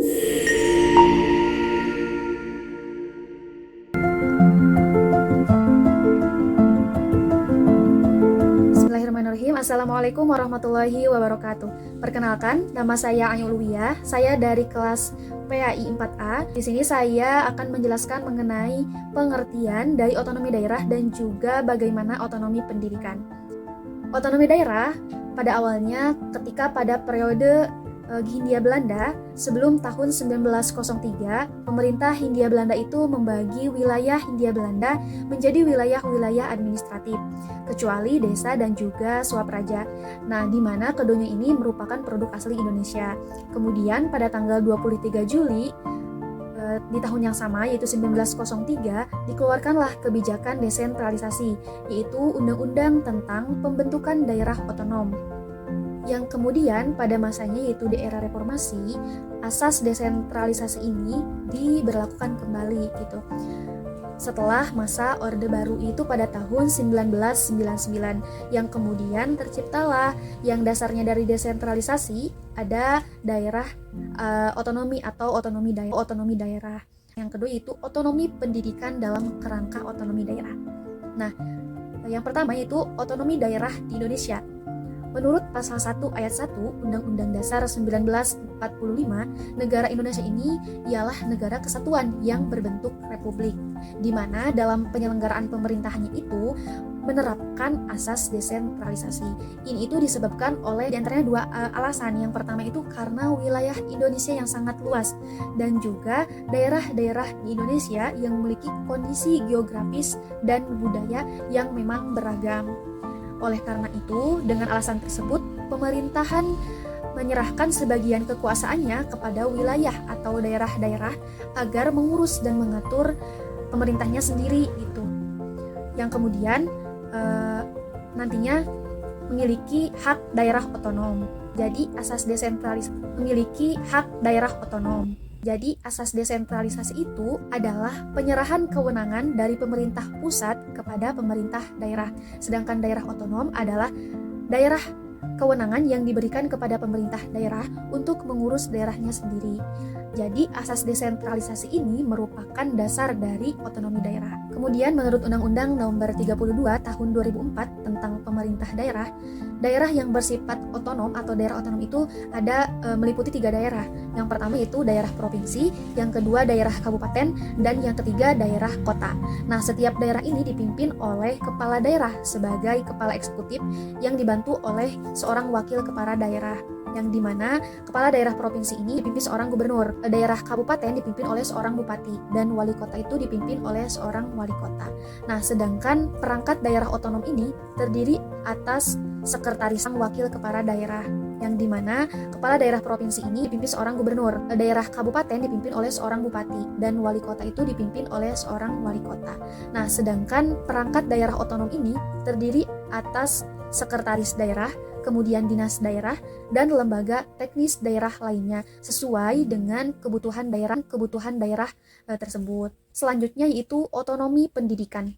Bismillahirrahmanirrahim. Assalamualaikum warahmatullahi wabarakatuh. Perkenalkan, nama saya Ayu Luwiyah. Saya dari kelas PAI 4A. Di sini saya akan menjelaskan mengenai pengertian dari otonomi daerah dan juga bagaimana otonomi pendidikan. Otonomi daerah pada awalnya ketika pada periode Hindia Belanda sebelum tahun 1903, pemerintah Hindia Belanda itu membagi wilayah Hindia Belanda menjadi wilayah-wilayah administratif, kecuali desa dan juga swapraja. Nah, di mana keduanya ini merupakan produk asli Indonesia. Kemudian pada tanggal 23 Juli di tahun yang sama, yaitu 1903, dikeluarkanlah kebijakan desentralisasi, yaitu Undang-Undang tentang Pembentukan Daerah Otonom. Yang kemudian pada masanya, yaitu di era reformasi, asas desentralisasi ini diberlakukan kembali gitu. Setelah masa Orde Baru itu pada tahun 1999, yang kemudian terciptalah yang dasarnya dari desentralisasi ada daerah otonomi atau otonomi daerah. Yang kedua itu otonomi pendidikan dalam kerangka otonomi daerah. Nah, yang pertama yaitu otonomi daerah di Indonesia. Menurut pasal 1 ayat 1 Undang-Undang Dasar 1945, negara Indonesia ini ialah negara kesatuan yang berbentuk republik, di mana dalam penyelenggaraan pemerintahannya itu menerapkan asas desentralisasi. Ini itu disebabkan oleh diantaranya dua alasan. Yang pertama itu karena wilayah Indonesia yang sangat luas dan juga daerah-daerah di Indonesia yang memiliki kondisi geografis dan budaya yang memang beragam. Oleh karena itu, dengan alasan tersebut, pemerintahan menyerahkan sebagian kekuasaannya kepada wilayah atau daerah-daerah agar mengurus dan mengatur pemerintahnya sendiri gitu. Yang kemudian nantinya memiliki hak daerah otonom. Jadi asas desentralisasi memiliki hak daerah otonom. Jadi asas desentralisasi itu adalah penyerahan kewenangan dari pemerintah pusat kepada pemerintah daerah. Sedangkan daerah otonom adalah daerah kewenangan yang diberikan kepada pemerintah daerah untuk mengurus daerahnya sendiri. Jadi asas desentralisasi ini merupakan dasar dari otonomi daerah. Kemudian menurut Undang-Undang Nomor 32 Tahun 2004 tentang Pemerintah Daerah, daerah yang bersifat otonom atau daerah otonom itu ada meliputi 3 daerah. Yang pertama itu daerah provinsi, yang kedua daerah kabupaten, dan yang ketiga daerah kota. Nah, setiap daerah ini dipimpin oleh kepala daerah sebagai kepala eksekutif yang dibantu oleh seorang wakil kepala daerah, yang dimana kepala daerah provinsi ini dipimpin seorang gubernur, daerah kabupaten dipimpin oleh seorang bupati, dan wali kota itu dipimpin oleh seorang wali kota. Nah, sedangkan perangkat daerah otonom ini terdiri atas sekretaris wakil kepala daerah, yang dimana kepala daerah provinsi ini dipimpin seorang gubernur, daerah kabupaten dipimpin oleh seorang bupati, dan wali kota itu dipimpin oleh seorang wali kota. Nah, sedangkan perangkat daerah otonom ini terdiri atas sekretaris daerah, kemudian dinas daerah, dan lembaga teknis daerah lainnya sesuai dengan kebutuhan daerah tersebut. Selanjutnya yaitu otonomi pendidikan.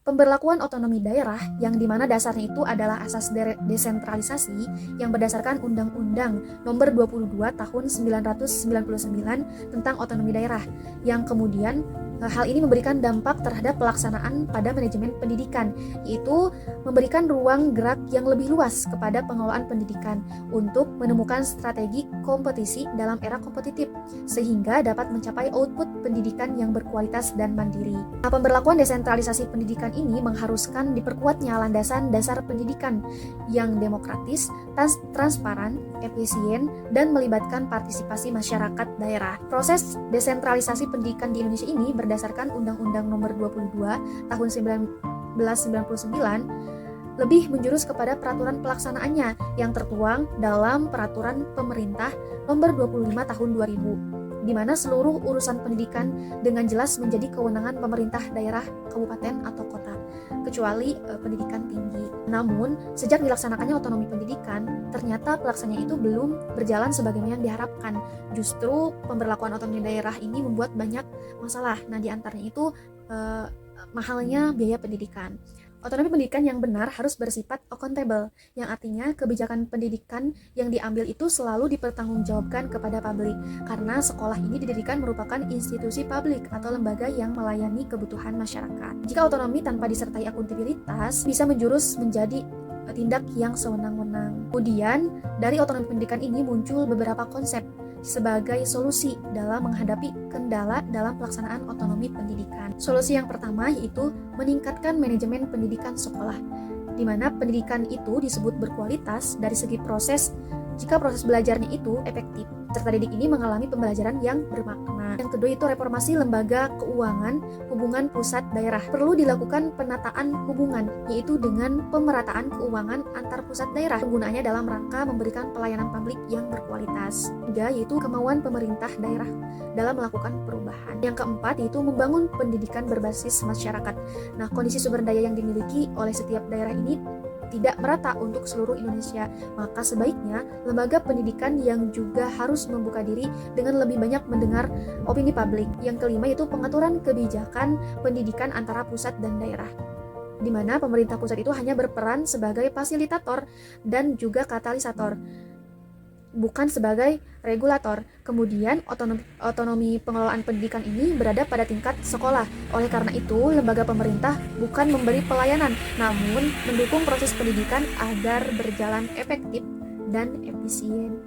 Pemberlakuan otonomi daerah yang dimana dasarnya itu adalah asas desentralisasi yang berdasarkan Undang-Undang Nomor 22 Tahun 1999 tentang otonomi daerah, yang kemudian hal ini memberikan dampak terhadap pelaksanaan pada manajemen pendidikan, yaitu memberikan ruang gerak yang lebih luas kepada pengelolaan pendidikan untuk menemukan strategi kompetisi dalam era kompetitif, sehingga dapat mencapai output pendidikan yang berkualitas dan mandiri. Nah, pemberlakuan desentralisasi pendidikan ini mengharuskan diperkuatnya landasan dasar pendidikan yang demokratis, transparan, efisien, dan melibatkan partisipasi masyarakat daerah. Proses desentralisasi pendidikan di Indonesia ini berdasarkan Undang-Undang Nomor 22 Tahun 1999 lebih menjurus kepada peraturan pelaksanaannya yang tertuang dalam Peraturan Pemerintah Nomor 25 Tahun 2000, di mana seluruh urusan pendidikan dengan jelas menjadi kewenangan pemerintah daerah, kabupaten, atau kota, kecuali pendidikan tinggi. Namun, sejak dilaksanakannya otonomi pendidikan, ternyata pelaksanaannya itu belum berjalan sebagaimana yang diharapkan. Justru pemberlakuan otonomi daerah ini membuat banyak masalah. Nah, di antaranya itu mahalnya biaya pendidikan. Otonomi pendidikan yang benar harus bersifat accountable, yang artinya kebijakan pendidikan yang diambil itu selalu dipertanggungjawabkan kepada publik, karena sekolah ini didirikan merupakan institusi publik atau lembaga yang melayani kebutuhan masyarakat. Jika otonomi tanpa disertai akuntabilitas bisa menjurus menjadi tindak yang sewenang-wenang. Kemudian, dari otonomi pendidikan ini muncul beberapa konsep sebagai solusi dalam menghadapi kendala dalam pelaksanaan otonomi pendidikan. Solusi yang pertama yaitu meningkatkan manajemen pendidikan sekolah, di mana pendidikan itu disebut berkualitas dari segi proses jika proses belajarnya itu efektif. Peserta didik ini mengalami pembelajaran yang bermakna. Yang kedua itu reformasi lembaga keuangan hubungan pusat daerah. Perlu dilakukan penataan hubungan, yaitu dengan pemerataan keuangan antar pusat daerah. Penggunaannya dalam rangka memberikan pelayanan publik yang berkualitas. Ketiga yaitu kemauan pemerintah daerah dalam melakukan perubahan. Yang keempat yaitu membangun pendidikan berbasis masyarakat. Nah, kondisi sumber daya yang dimiliki oleh setiap daerah ini tidak merata untuk seluruh Indonesia, maka sebaiknya lembaga pendidikan yang juga harus membuka diri dengan lebih banyak mendengar opini publik. Yang kelima yaitu pengaturan kebijakan pendidikan antara pusat dan daerah, di mana pemerintah pusat itu hanya berperan sebagai fasilitator dan juga katalisator, bukan sebagai regulator. Kemudian otonomi pengelolaan pendidikan ini berada pada tingkat sekolah. Oleh karena itu, lembaga pemerintah bukan memberi pelayanan, namun mendukung proses pendidikan agar berjalan efektif dan efisien.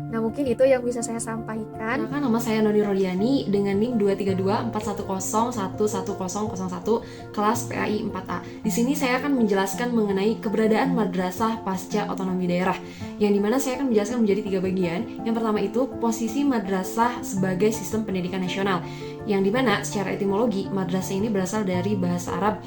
Nah, mungkin itu yang bisa saya sampaikan. Nama saya Noni Rodiani dengan NIM 23241011001 kelas PAI 4A. Di sini saya akan menjelaskan mengenai keberadaan madrasah pasca otonomi daerah, yang dimana saya akan menjelaskan menjadi 3 bagian. Yang pertama itu posisi madrasah sebagai sistem pendidikan nasional, yang dimana secara etimologi madrasah ini berasal dari bahasa Arab,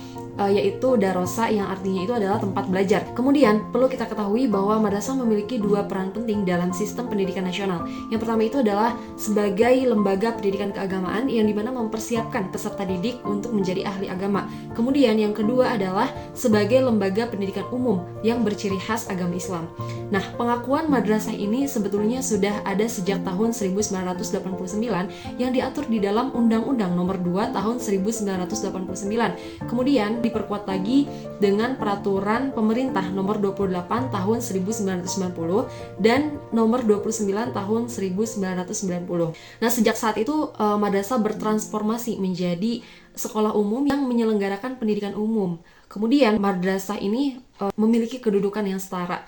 yaitu darosa, yang artinya itu adalah tempat belajar. Kemudian perlu kita ketahui bahwa madrasah memiliki 2 peran penting dalam sistem pendidikan nasional. Yang pertama itu adalah sebagai lembaga pendidikan keagamaan, yang dimana mempersiapkan peserta didik untuk menjadi ahli agama. Kemudian yang kedua adalah sebagai lembaga pendidikan umum yang berciri khas agama Islam. Nah, pengakuan madrasah ini sebetulnya sudah ada sejak tahun 1989 yang diatur di dalam Undang-Undang Nomor 2 Tahun 1989. Kemudian diperkuat lagi dengan Peraturan Pemerintah Nomor 28 Tahun 1990 dan Nomor 29 Tahun 1990. Nah, sejak saat itu madrasah bertransformasi menjadi sekolah umum yang menyelenggarakan pendidikan umum. Kemudian madrasah ini memiliki kedudukan yang setara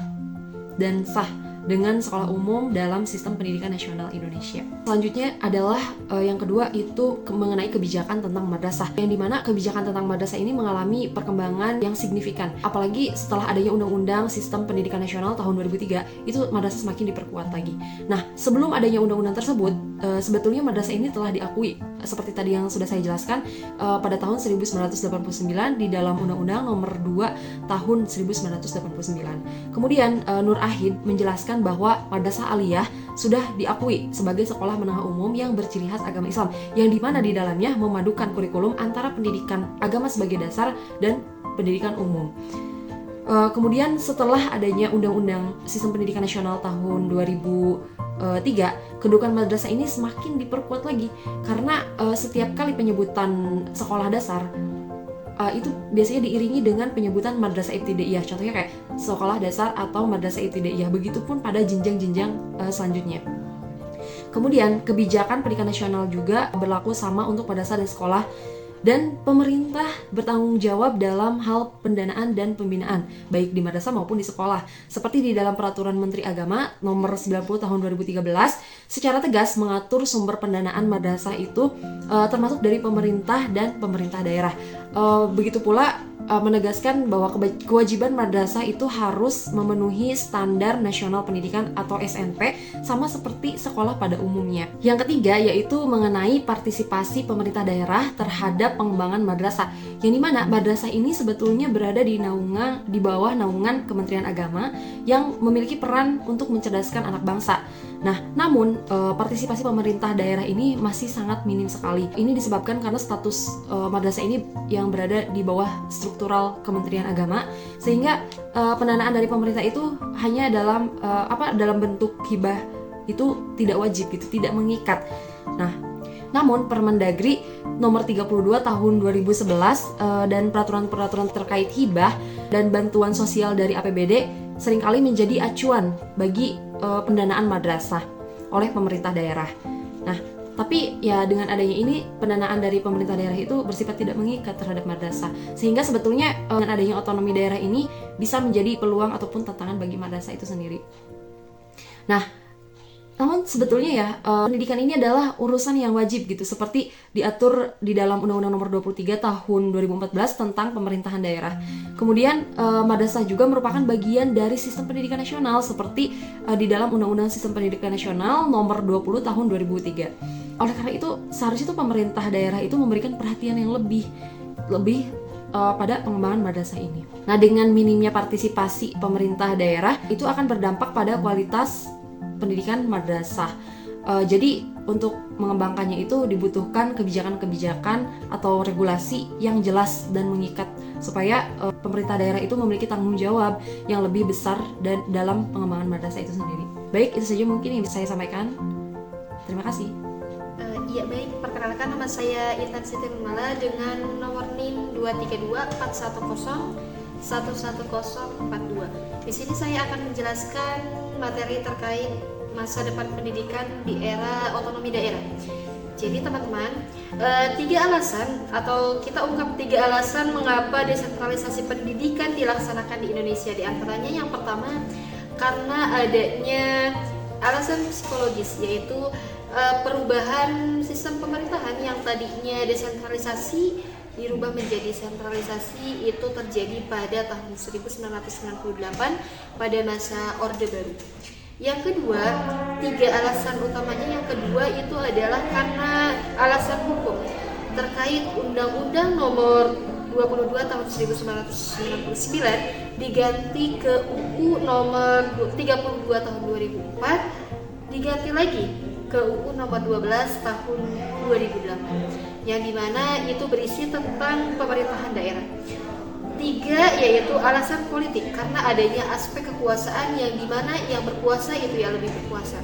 dan sah dengan sekolah umum dalam sistem pendidikan nasional Indonesia. Selanjutnya adalah yang kedua itu mengenai kebijakan tentang madrasah, yang dimana kebijakan tentang madrasah ini mengalami perkembangan yang signifikan, apalagi setelah adanya Undang-Undang Sistem Pendidikan Nasional tahun 2003, itu madrasah semakin diperkuat lagi. Nah, sebelum adanya undang-undang tersebut, sebetulnya madrasah ini telah diakui, seperti tadi yang sudah saya jelaskan, pada tahun 1989 di dalam Undang-Undang Nomor 2 Tahun 1989. Kemudian Nur Ahid menjelaskan bahwa madrasah aliyah sudah diakui sebagai sekolah menengah umum yang berciri khas agama Islam, yang dimana di dalamnya memadukan kurikulum antara pendidikan agama sebagai dasar dan pendidikan umum. Kemudian setelah adanya Undang-Undang Sistem Pendidikan Nasional tahun 2003, kedudukan madrasah ini semakin diperkuat lagi, karena setiap kali penyebutan sekolah dasar itu biasanya diiringi dengan penyebutan madrasah ibtidaiyah, contohnya kayak sekolah dasar atau madrasah ibtidaiyah, begitupun pada jenjang-jenjang selanjutnya. Kemudian kebijakan pendidikan nasional juga berlaku sama untuk madrasah dan sekolah, dan pemerintah bertanggung jawab dalam hal pendanaan dan pembinaan baik di madrasah maupun di sekolah, seperti di dalam Peraturan Menteri Agama Nomor 90 Tahun 2013 secara tegas mengatur sumber pendanaan madrasah itu termasuk dari pemerintah dan pemerintah daerah. Begitu pula menegaskan bahwa kewajiban madrasah itu harus memenuhi standar nasional pendidikan atau SNP sama seperti sekolah pada umumnya. Yang ketiga yaitu mengenai partisipasi pemerintah daerah terhadap pengembangan madrasah, yang dimana madrasah ini sebetulnya berada di bawah naungan Kementerian Agama yang memiliki peran untuk mencerdaskan anak bangsa. Nah, namun partisipasi pemerintah daerah ini masih sangat minim sekali. Ini disebabkan karena status madrasah ini yang berada di bawah struktural Kementerian Agama, sehingga pendanaan dari pemerintah itu hanya dalam bentuk hibah, itu tidak wajib gitu, tidak mengikat. Nah, Namun Permendagri nomor 32 tahun 2011 dan peraturan-peraturan terkait hibah dan bantuan sosial dari APBD seringkali menjadi acuan bagi pendanaan madrasah oleh pemerintah daerah. Nah, tapi ya dengan adanya ini pendanaan dari pemerintah daerah itu bersifat tidak mengikat terhadap madrasah, sehingga sebetulnya dengan adanya otonomi daerah ini bisa menjadi peluang ataupun tantangan bagi madrasah itu sendiri. Nah, namun sebetulnya ya pendidikan ini adalah urusan yang wajib gitu, seperti diatur di dalam Undang-Undang Nomor 23 Tahun 2014 tentang pemerintahan daerah. Kemudian madrasah juga merupakan bagian dari sistem pendidikan nasional, seperti di dalam Undang-Undang Sistem Pendidikan Nasional Nomor 20 Tahun 2003. Oleh karena itu seharusnya itu pemerintah daerah itu memberikan perhatian yang lebih pada pengembangan madrasah ini. Nah, dengan minimnya partisipasi pemerintah daerah itu akan berdampak pada kualitas pendidikan madrasah. Jadi untuk mengembangkannya itu dibutuhkan kebijakan-kebijakan atau regulasi yang jelas dan mengikat, supaya pemerintah daerah itu memiliki tanggung jawab yang lebih besar dan dalam pengembangan madrasah itu sendiri. Baik, itu saja mungkin yang bisa saya sampaikan. Terima kasih. Iya baik, perkenalkan nama saya Intan Siti Nurmala dengan nomor NIM 23241011042. Di sini saya akan menjelaskan materi terkait masa depan pendidikan di era otonomi daerah. Jadi teman-teman, 3 alasan atau kita ungkap 3 alasan mengapa desentralisasi pendidikan dilaksanakan di Indonesia. Di antaranya yang pertama, karena adanya alasan psikologis, yaitu perubahan sistem pemerintahan yang tadinya desentralisasi dirubah menjadi sentralisasi itu terjadi pada tahun 1998 pada masa Orde Baru. Yang kedua, 3 alasan utamanya, yang kedua itu adalah karena alasan hukum terkait Undang-Undang Nomor 22 tahun 1999 diganti ke UU Nomor 32 tahun 2004, diganti lagi ke UU Nomor 12 tahun 2008, yang dimana itu berisi tentang pemerintahan daerah. 3 yaitu alasan politik, karena adanya aspek kekuasaan yang dimana yang berkuasa itu ya lebih berkuasa.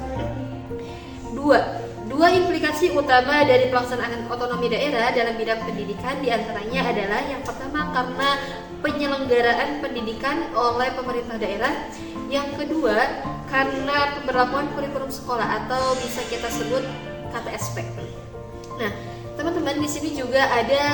2 implikasi utama dari pelaksanaan otonomi daerah dalam bidang pendidikan diantaranya adalah yang pertama karena penyelenggaraan pendidikan oleh pemerintah daerah, yang kedua karena pemberlakuan kurikulum sekolah atau bisa kita sebut KTSP. Nah, teman-teman, di sini juga ada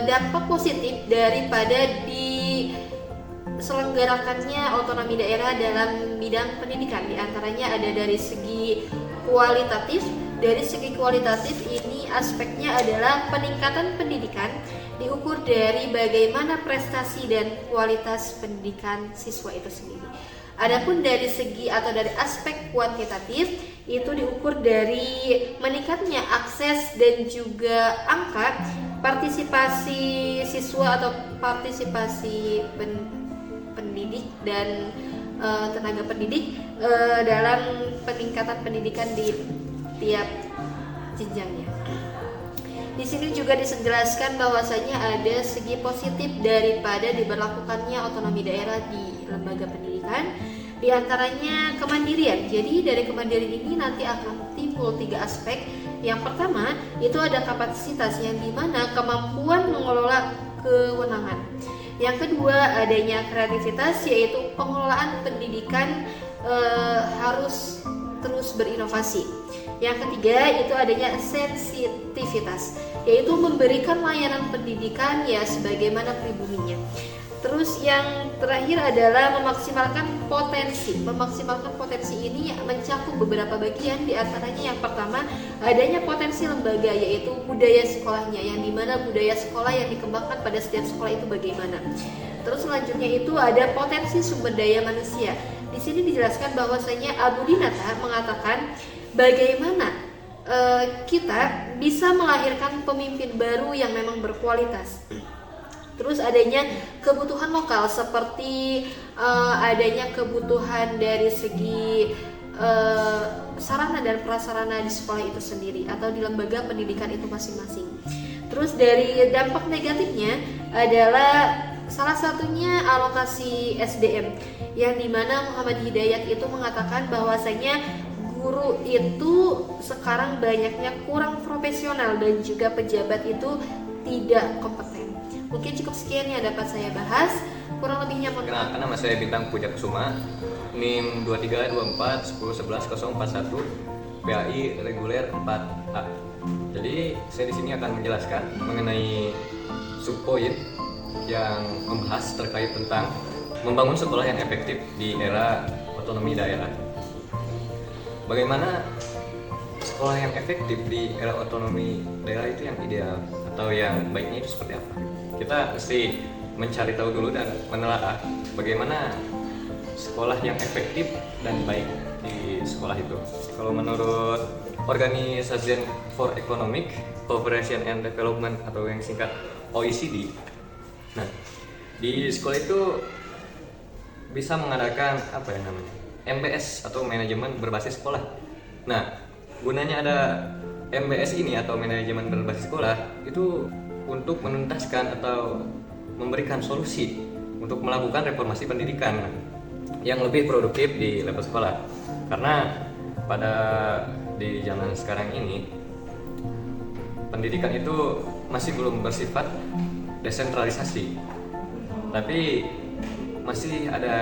dampak positif daripada diselenggarakannya otonomi daerah dalam bidang pendidikan. Di antaranya ada dari segi kualitatif. Dari segi kualitatif ini aspeknya adalah peningkatan pendidikan diukur dari bagaimana prestasi dan kualitas pendidikan siswa itu sendiri. Adapun dari segi atau dari aspek kuantitatif itu diukur dari meningkatnya akses dan juga angka partisipasi siswa atau partisipasi pendidik dan tenaga pendidik dalam peningkatan pendidikan di tiap jenjangnya. Di sini juga dijelaskan bahwasanya ada segi positif daripada diberlakukannya otonomi daerah di lembaga pendidikan, di antaranya kemandirian. Jadi dari kemandirian ini nanti akan timbul 3 aspek. Yang pertama itu ada kapasitas, yang dimana kemampuan mengelola kewenangan. Yang kedua adanya kreativitas, yaitu pengelolaan pendidikan harus terus berinovasi. Yang ketiga itu adanya sensitivitas, yaitu memberikan layanan pendidikan ya sebagaimana pribuminya. Terus yang terakhir adalah memaksimalkan potensi. Memaksimalkan potensi ini mencakup beberapa bagian, di antaranya yang pertama adanya potensi lembaga, yaitu budaya sekolahnya, yang dimana budaya sekolah yang dikembangkan pada setiap sekolah itu bagaimana. Terus selanjutnya itu ada potensi sumber daya manusia. Di sini dijelaskan bahwasanya Abu Dinata mengatakan bagaimana kita bisa melahirkan pemimpin baru yang memang berkualitas. Terus adanya kebutuhan lokal, seperti adanya kebutuhan dari segi sarana dan prasarana di sekolah itu sendiri atau di lembaga pendidikan itu masing-masing. Terus dari dampak negatifnya adalah salah satunya alokasi SDM, yang dimana Muhammad Hidayat itu mengatakan bahwasanya guru itu sekarang banyaknya kurang profesional dan juga pejabat itu tidak kompeten. Mungkin cukup sekian yang dapat saya bahas. Kurang lebihnya mohon maaf. Kenalkan, nama saya Bintang Puja Kusuma, NIM 2324 10141, PAI reguler 4A. Jadi saya di sini akan menjelaskan mengenai subpoin yang membahas terkait tentang membangun sekolah yang efektif di era otonomi daerah. Bagaimana sekolah yang efektif di era otonomi daerah itu yang ideal atau yang baiknya itu seperti apa? Kita mesti mencari tahu dulu dan menelaah bagaimana sekolah yang efektif dan baik di sekolah itu. Kalau menurut Organization for Economic Cooperation and Development atau yang singkat OECD, nah di sekolah itu bisa mengadakan apa yang namanya MBS atau manajemen berbasis sekolah. Nah, gunanya ada MBS ini atau manajemen berbasis sekolah itu untuk menuntaskan atau memberikan solusi untuk melakukan reformasi pendidikan yang lebih produktif di level sekolah. Karena pada di zaman sekarang ini pendidikan itu masih belum bersifat desentralisasi, tapi masih ada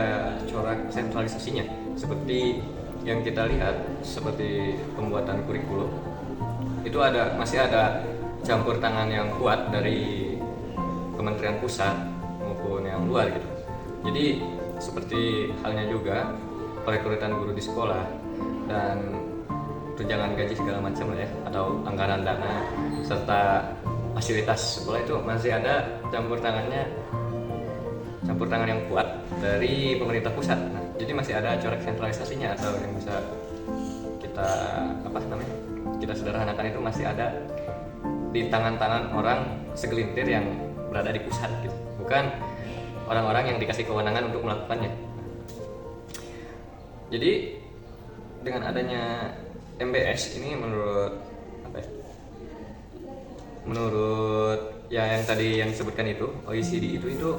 corak sentralisasinya, seperti yang kita lihat seperti pembuatan kurikulum itu masih ada campur tangan yang kuat dari Kementerian Pusat maupun yang luar gitu. Jadi seperti halnya juga perekrutan guru di sekolah dan tunjangan gaji segala macam lah ya, atau anggaran dana serta fasilitas sekolah itu masih ada campur tangan yang kuat dari pemerintah pusat. Nah, jadi masih ada corak sentralisasinya atau yang bisa kita sederhanakan itu masih ada di tangan-tangan orang segelintir yang berada di pusat gitu, bukan orang-orang yang dikasih kewenangan untuk melakukannya. Jadi dengan adanya MBS ini menurut yang tadi yang disebutkan itu OECD itu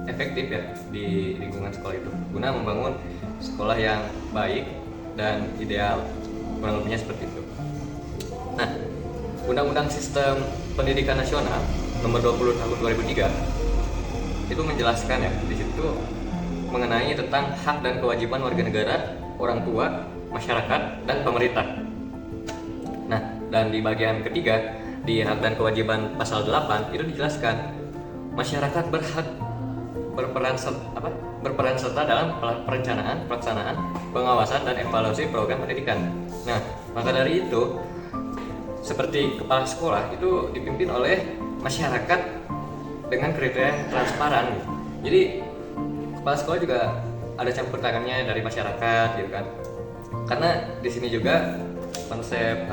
efektif ya di lingkungan sekolah itu guna membangun sekolah yang baik dan ideal, kurang lebihnya seperti itu. Nah, Undang-Undang Sistem Pendidikan Nasional Nomor 20 Tahun 2003 itu menjelaskan ya di situ mengenai tentang hak dan kewajiban warga negara, orang tua, masyarakat, dan pemerintah. Nah, dan di bagian ketiga di hak dan kewajiban pasal 8 itu dijelaskan masyarakat berhak berperan serta dalam perencanaan, pelaksanaan, pengawasan, dan evaluasi program pendidikan. Nah, maka dari itu seperti kepala sekolah itu dipimpin oleh masyarakat dengan kriteria yang transparan. Jadi kepala sekolah juga ada campur tangannya dari masyarakat gitu kan. Karena di sini juga konsep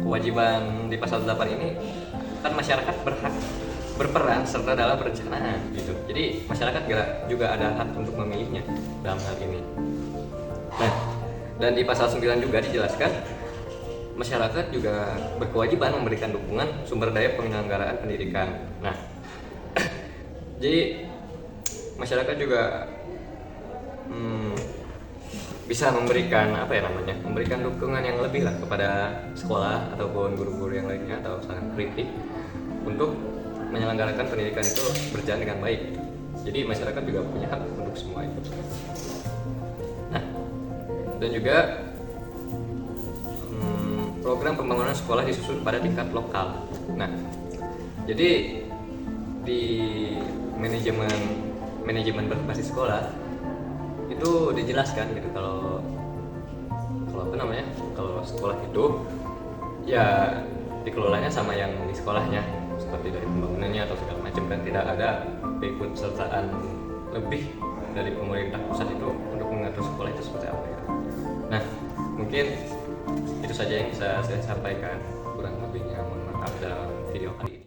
kewajiban di pasal 8 ini kan masyarakat berhak berperan serta dalam perencanaan gitu. Jadi masyarakat juga ada hak untuk memilihnya dalam hal ini. Nah, dan di pasal 9 juga dijelaskan masyarakat juga berkewajiban memberikan dukungan sumber daya penyelenggaraan pendidikan. Nah, jadi masyarakat juga bisa memberikan memberikan dukungan yang lebih lah kepada sekolah ataupun guru-guru yang lainnya atau sangat kritik untuk menyelenggarakan pendidikan itu berjalan dengan baik. Jadi masyarakat juga punya hak untuk semua itu. Nah, dan juga program pembangunan sekolah disusun pada tingkat lokal. Nah, jadi di manajemen berbasis sekolah itu dijelaskan gitu kalau sekolah itu ya dikelolanya sama yang di sekolahnya, seperti dari pembangunannya atau segala macam, dan tidak ada keikutsertaan lebih dari pemerintah pusat itu untuk mengatur sekolah itu seperti apa gitu. Nah, mungkin itu saja yang bisa saya sampaikan, kurang lebihnya mohon maaf dalam video kali ini.